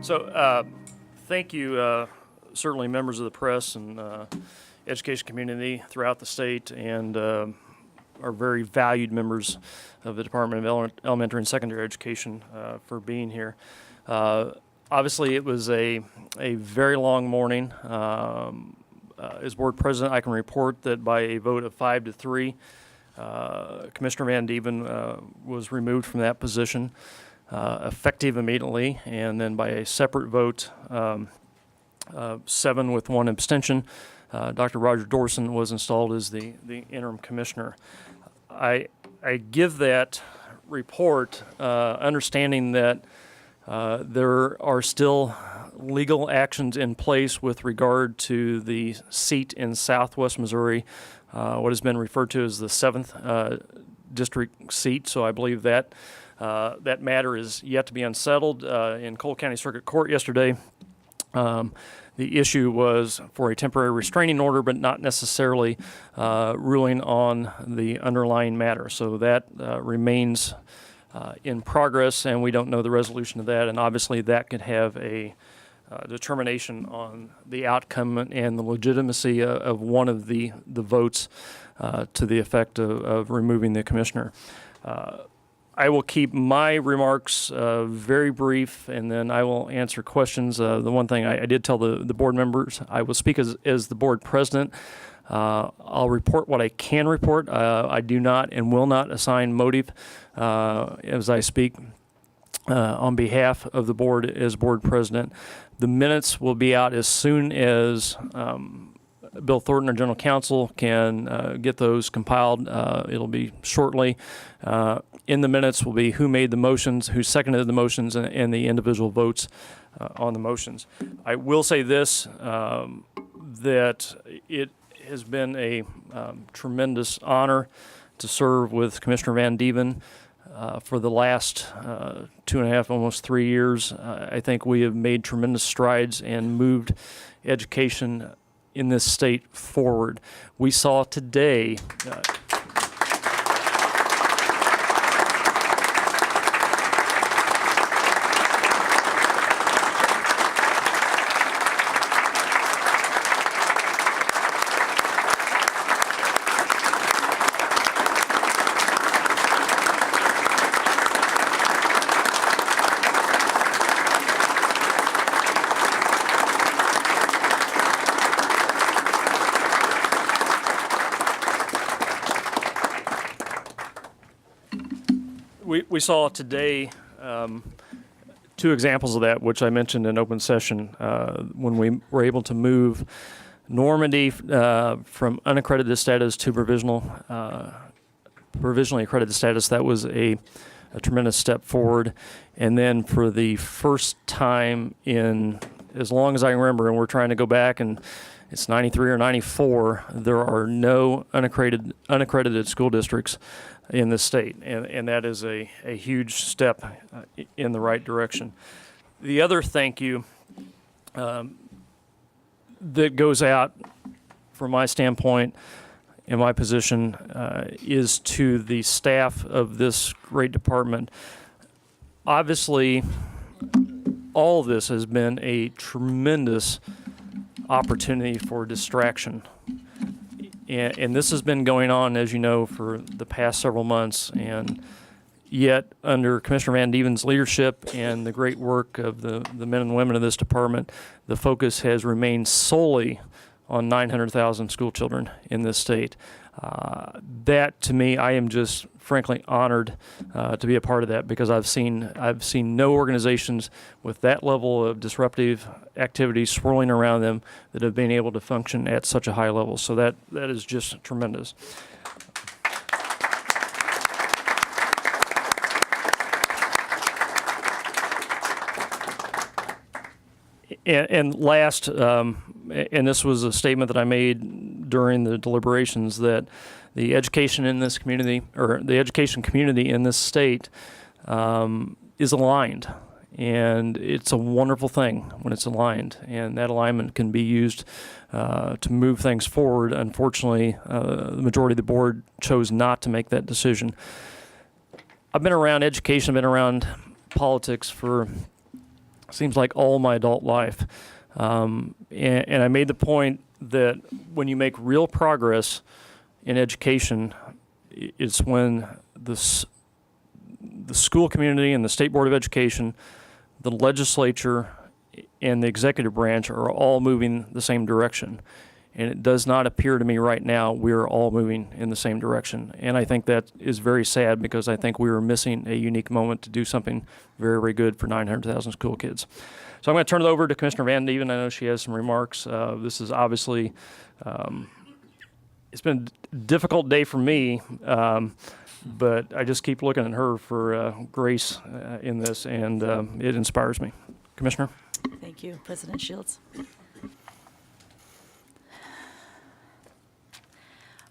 Thank you, certainly members of the press and education community throughout the state and our very valued members of the Department of Elementary and Secondary Education for being here. Obviously, it was a very long morning. As board president, I can report that by a vote of 5-3, Commissioner Van Dieven was removed from that position, effective immediately, and then by a separate vote, 7 with 1 abstention, Dr. Roger Dorson was installed as the interim commissioner. I give that report understanding that there are still legal actions in place with regard to the seat in Southwest Missouri, what has been referred to as the 7th district seat. So I believe that that matter is yet to be unsettled. In Cole County Circuit Court yesterday, the issue was for a temporary restraining order, but not necessarily ruling on the underlying matter. So that remains in progress, and we don't know the resolution of that. And obviously, that could have a determination on the outcome and the legitimacy of one of the votes to the effect of removing the commissioner. I will keep my remarks very brief, and then I will answer questions. The one thing I did tell the board members, I will speak as the board president. I'll report what I can report. I do not and will not assign motive as I speak on behalf of the board as board president. The minutes will be out as soon as Bill Thornton, our general counsel, can get those compiled. It'll be shortly. In the minutes will be who made the motions, who seconded the motions, and the individual votes on the motions. I will say this, that it has been a tremendous honor to serve with Commissioner Van Dieven for the last 2.5, almost 3 years. I think we have made tremendous strides and moved education in this state forward. We saw today we saw today 2 examples of that, which I mentioned in open session, when we were able to move Normandy from unaccredited status to provisionally accredited status. That was a tremendous step forward. And then for the first time in as long as I remember, and we're trying to go back, and it's 93 or 94, there are no unaccredited school districts in the state, and that is a huge step in the right direction. The other thank you that goes out from my standpoint and my position is to the staff of this great department. Obviously, all of this has been a tremendous opportunity for distraction. And this has been going on, as you know, for the past several months, and yet under Commissioner Van Dieven's leadership and the great work of the men and women of this department, the focus has remained solely on 900,000 school children in this state. That, to me, I am just frankly honored to be a part of that, because I've seen no organizations with that level of disruptive activity swirling around them that have been able to function at such a high level. So that is just tremendous. And last, and this was a statement that I made during the deliberations, that the education in this community, or the education community in this state, is aligned. And it's a wonderful thing when it's aligned, and that alignment can be used to move things forward. Unfortunately, the majority of the board chose not to make that decision. I've been around education, I've been around politics for seems like all my adult life. And I made the point that when you make real progress in education, it's when the school community and the State Board of Education, the legislature, and the executive branch are all moving the same direction. And it does not appear to me right now we're all moving in the same direction. And I think that is very sad, because I think we are missing a unique moment to do something very, very good for 900,000 school kids. So I'm going to turn it over to Commissioner Van Dieven. I know she has some remarks. This is obviously, it's been a difficult day for me, but I just keep looking at her for grace in this, and it inspires me. Commissioner? Thank you, President Shields.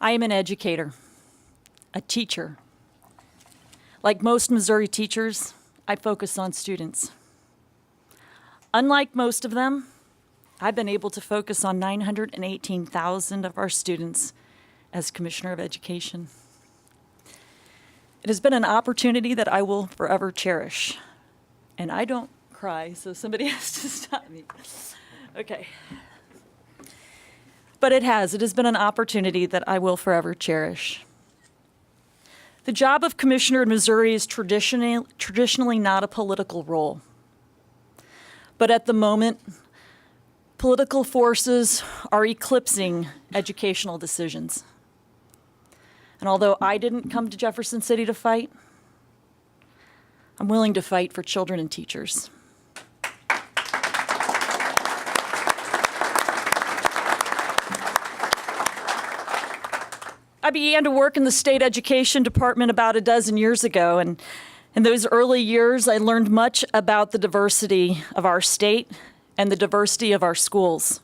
I am an educator, a teacher. Like most Missouri teachers, I focus on students. Unlike most of them, I've been able to focus on 918,000 of our students as Commissioner of Education. It has been an opportunity that I will forever cherish. And I don't cry, so somebody has to stop me. Okay. But it has been an opportunity that I will forever cherish. The job of commissioner in Missouri is traditionally not a political role. But at the moment, political forces are eclipsing educational decisions. And although I didn't come to Jefferson City to fight, I'm willing to fight for children and teachers. I began to work in the state education department about a dozen years ago, and in those early years, I learned much about the diversity of our state and the diversity of our schools.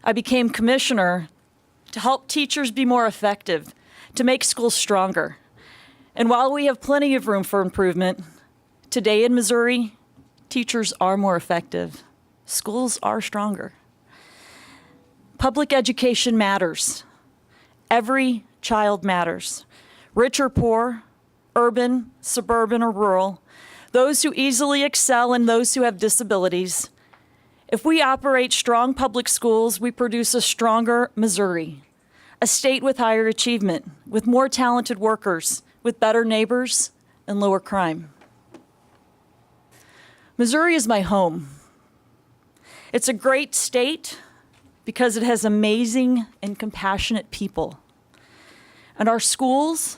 I became commissioner to help teachers be more effective, to make schools stronger. And while we have plenty of room for improvement, today in Missouri, teachers are more effective. Schools are stronger. Public education matters. Every child matters. Rich or poor, urban, suburban, or rural, those who easily excel and those who have disabilities. If we operate strong public schools, we produce a stronger Missouri, a state with higher achievement, with more talented workers, with better neighbors, and lower crime. Missouri is my home. It's a great state because it has amazing and compassionate people. And our schools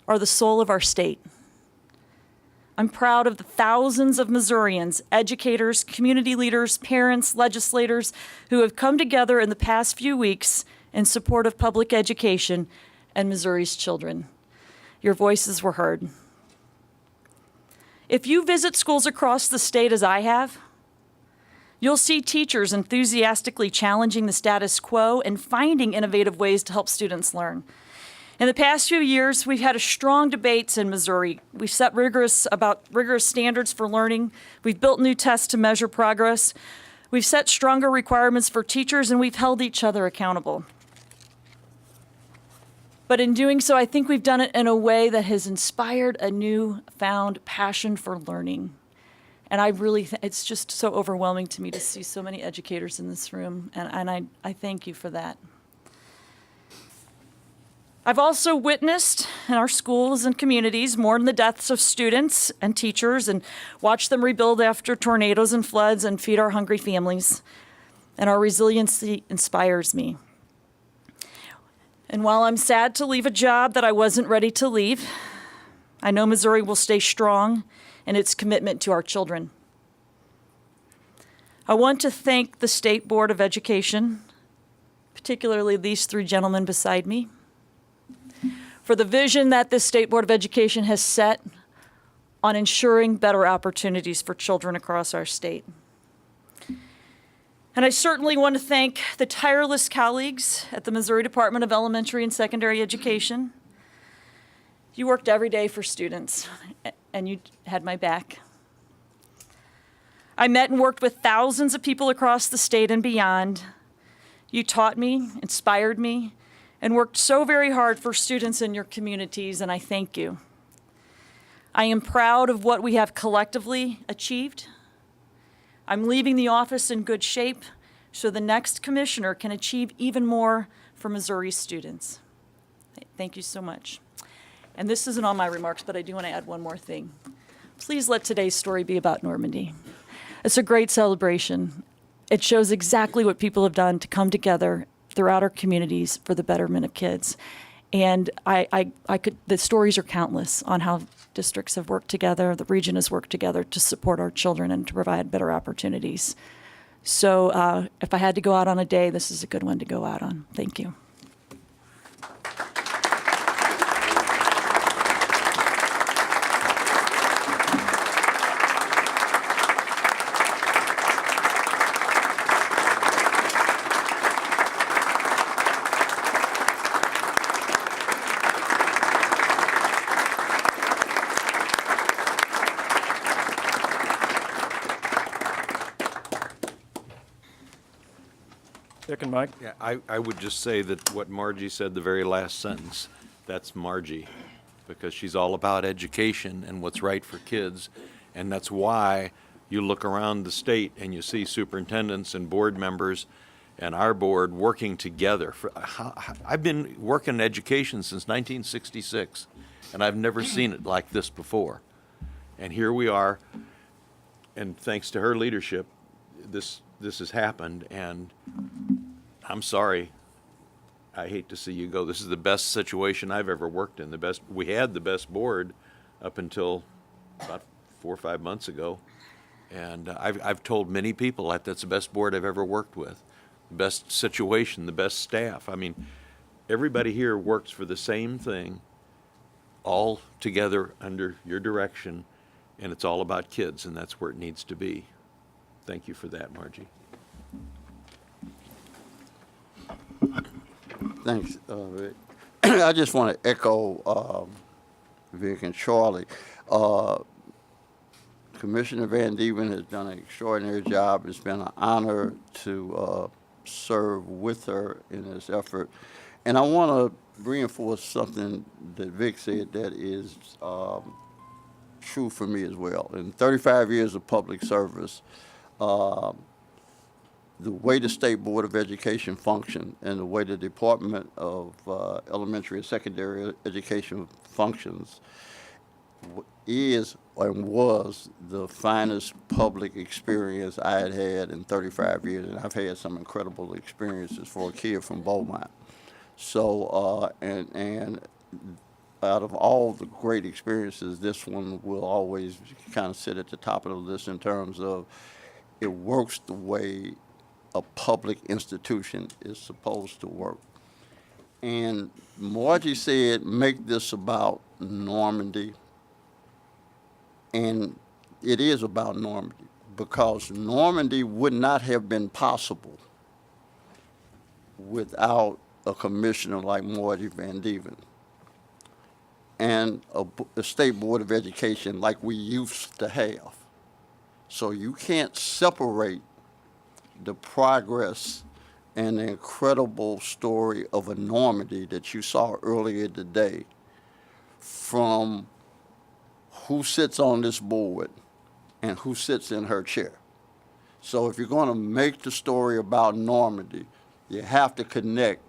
are the soul of our state. I'm proud of the thousands of Missourians, educators, community leaders, parents, legislators who have come together in the past few weeks in support of public education and Missouri's children. Your voices were heard. If you visit schools across the state as I have, you'll see teachers enthusiastically challenging the status quo and finding innovative ways to help students learn. In the past few years, we've had strong debates in Missouri. We've set rigorous standards for learning. We've built new tests to measure progress. We've set stronger requirements for teachers, and we've held each other accountable. But in doing so, I think we've done it in a way that has inspired a newfound passion for learning. And I really, it's just so overwhelming to me to see so many educators in this room, and I thank you for that. I've also witnessed in our schools and communities mourn the deaths of students and teachers and watched them rebuild after tornadoes and floods and feed our hungry families. And our resiliency inspires me. And while I'm sad to leave a job that I wasn't ready to leave, I know Missouri will stay strong in its commitment to our children. I want to thank the State Board of Education, particularly these three gentlemen beside me, for the vision that this State Board of Education has set on ensuring better opportunities for children across our state. And I certainly want to thank the tireless colleagues at the Missouri Department of Elementary and Secondary Education. You worked every day for students, and you had my back. I met and worked with thousands of people across the state and beyond. You taught me, inspired me, and worked so very hard for students in your communities, and I thank you. I am proud of what we have collectively achieved, I'm leaving the office in good shape so the next commissioner can achieve even more for Missouri students. Thank you so much. And this isn't all my remarks, but I do want to add one more thing. Please let today's story be about Normandy. It's a great celebration. It shows exactly what people have done to come together throughout our communities for the betterment of kids. And the stories are countless on how districts have worked together, the region has worked together to support our children and to provide better opportunities. So if I had to go out on a day, this is a good one to go out on. Thank you. Dick and Mike? Yeah, I would just say that what Margie said, the very last sentence, that's Margie, because she's all about education and what's right for kids. And that's why you look around the state and you see superintendents and board members and our board working together. I've been working in education since 1966, and I've never seen it like this before. And here we are, and thanks to her leadership, this has happened, and I'm sorry. I hate to see you go. This is the best situation I've ever worked in. We had the best board up until about 4 or 5 months ago, and I've told many people that's the best board I've ever worked with, the best situation, the best staff. I mean, everybody here works for the same thing, all together under your direction, and it's all about kids, and that's where it needs to be. Thank you for that, Margie. Thanks, Vic. I just want to echo Vic and Charlie. Commissioner Van Dieven has done an extraordinary job. It's been an honor to serve with her in this effort. And I want to reinforce something that Vic said that is true for me as well. In 35 years of public service, the way the State Board of Education functions and the way the Department of Elementary and Secondary Education functions is and was the finest public experience I had in 35 years, and I've had some incredible experiences for a kid from Beaumont. So, and out of all the great experiences, this one will always kind of sit at the top of the list in terms of it works the way a public institution is supposed to work. And Margie said, make this about Normandy. And it is about Normandy, because Normandy would not have been possible without a commissioner like Margie Van Dieven and a State Board of Education like we used to have. So you can't separate the progress and the incredible story of a Normandy that you saw earlier today from who sits on this board and who sits in her chair. So if you're going to make the story about Normandy, you have to connect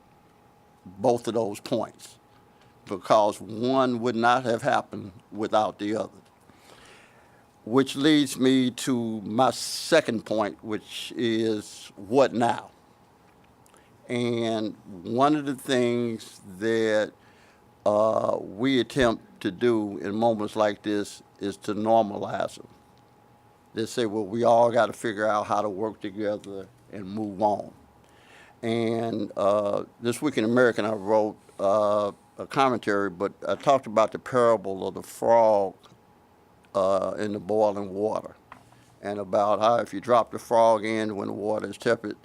both of those points, because one would not have happened without the other. Which leads me to my second point, which is what now? And one of the things that we attempt to do in moments like this is to normalize them. They say, well, we all got to figure out how to work together and move on. And this week in American, I wrote a commentary, but I talked about the parable of the frog in the boiling water, and about how if you drop the frog in when the water is tepid,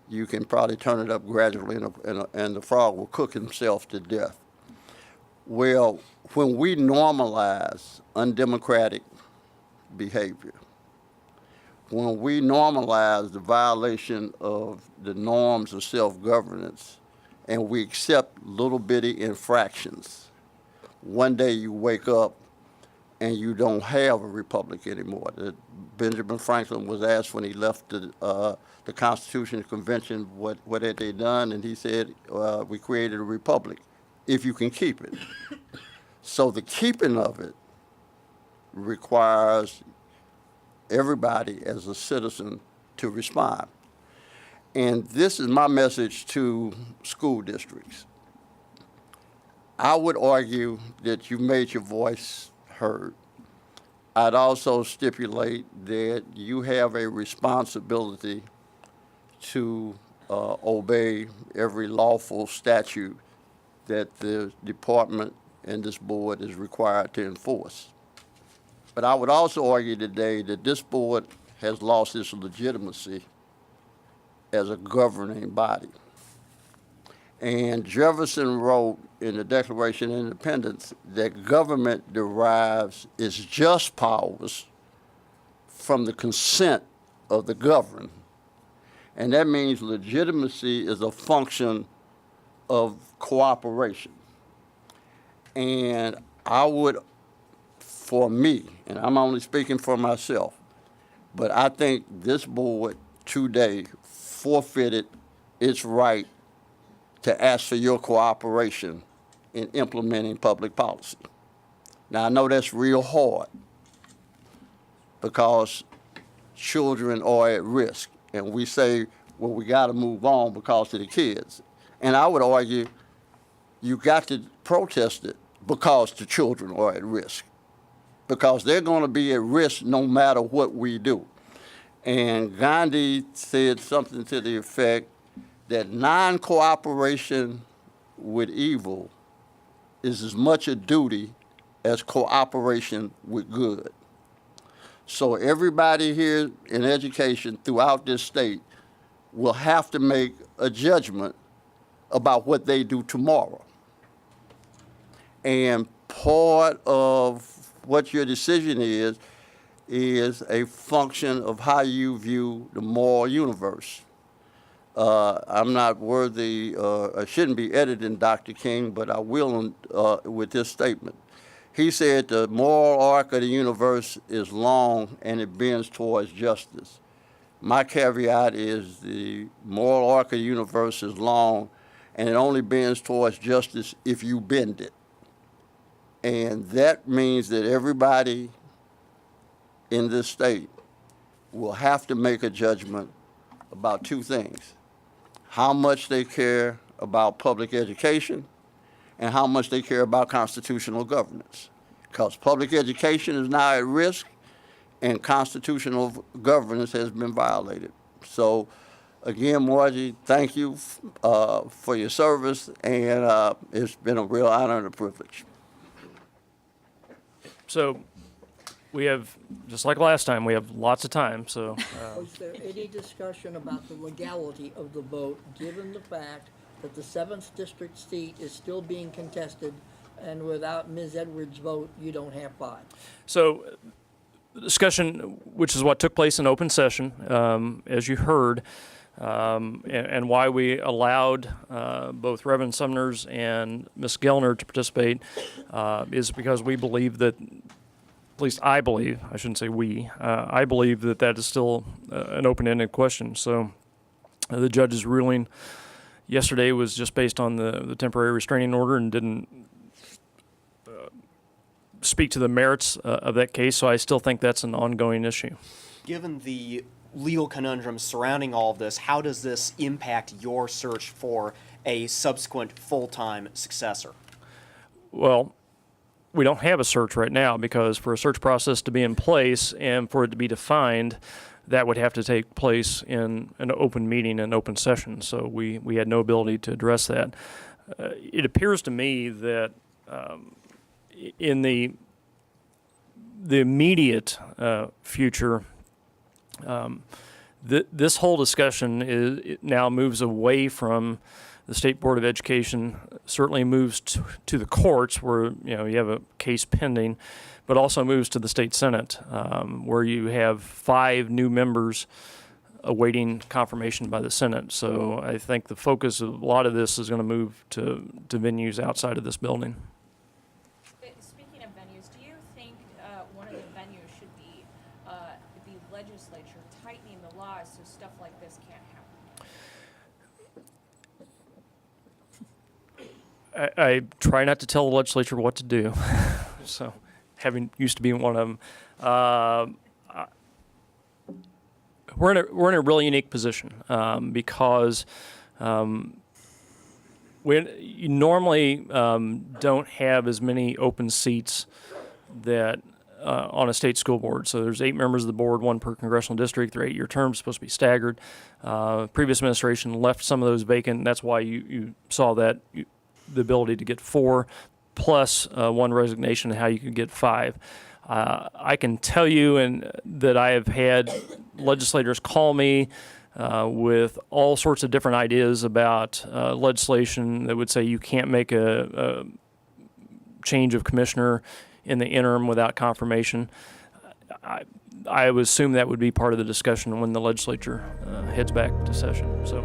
you can probably turn it up gradually, and the frog will cook himself to death. Well, when we normalize undemocratic behavior, when we normalize the violation of the norms of self-governance, and we accept little bitty infractions, one day you wake up and you don't have a republic anymore. Benjamin Franklin was asked when he left the Constitution Convention what had they done, and he said, we created a republic, if you can keep it. So the keeping of it requires everybody as a citizen to respond. And this is my message to school districts. I would argue that you've made your voice heard. I'd also stipulate that you have a responsibility to obey every lawful statute that the department and this board is required to enforce. But I would also argue today that this board has lost its legitimacy as a governing body. And Jefferson wrote in the Declaration of Independence that government derives its just powers from the consent of the governed. And that means legitimacy is a function of cooperation. And I would, for me, and I'm only speaking for myself, but I think this board today forfeited its right to ask for your cooperation in implementing public policy. Now, I know that's real hard because children are at risk, and we say, well, we got to move on because of the kids. And I would argue you got to protest it because the children are at risk, because they're going to be at risk no matter what we do. And Gandhi said something to the effect that non-cooperation with evil is as much a duty as cooperation with good. So everybody here in education throughout this state will have to make a judgment about what they do tomorrow. And part of what your decision is a function of how you view the moral universe. I'm not worthy, I shouldn't be editing Dr. King, but I will with this statement. He said the moral arc of the universe is long and it bends towards justice. My caveat is the moral arc of the universe is long and it only bends towards justice if you bend it. And that means that everybody in this state will have to make a judgment about two things: how much they care about public education and how much they care about constitutional governance. Because public education is now at risk and constitutional governance has been violated. So again, Margie, thank you for your service, and it's been a real honor and a privilege. So we have, just like last time, we have lots of time, so. Was there any discussion about the legality of the vote, given the fact that the 7th district seat is still being contested, and without Ms. Edwards' vote, you don't have 5? So the discussion, which is what took place in open session, as you heard, and why we allowed both Reverend Sumners and Ms. Gellner to participate, is because we believe that, at least I believe, I shouldn't say we, I believe that that is still an open-ended question. So the judge's ruling yesterday was just based on the temporary restraining order and didn't speak to the merits of that case, so I still think that's an ongoing issue. Given the legal conundrums surrounding all of this, how does this impact your search for a subsequent full-time successor? Well, we don't have a search right now because for a search process to be in place and for it to be defined, that would have to take place in an open meeting, an open session. So we had no ability to address that. It appears to me that in the immediate future, this whole discussion it now moves away from the State Board of Education, certainly moves to the courts where you have a case pending, but also moves to the State Senate where you have 5 new members awaiting confirmation by the Senate. So I think the focus of a lot of this is going to move to venues outside of this building. Speaking of venues, do you think I try not to tell the legislature what to do. So, having used to be one of them, we're in a really unique position because you normally don't have as many open seats that on a state school board. So there's 8 members of the board, 1 per congressional district. Their 8-year terms supposed to be staggered. Previous administration left some of those vacant. That's why you saw that the ability to get 4 plus 1 resignation, and how you could get 5. I can tell you that I have had legislators call me with all sorts of different ideas about legislation that would say you can't make a change of commissioner in the interim without confirmation. I would assume that would be part of the discussion when the legislature heads back to session. So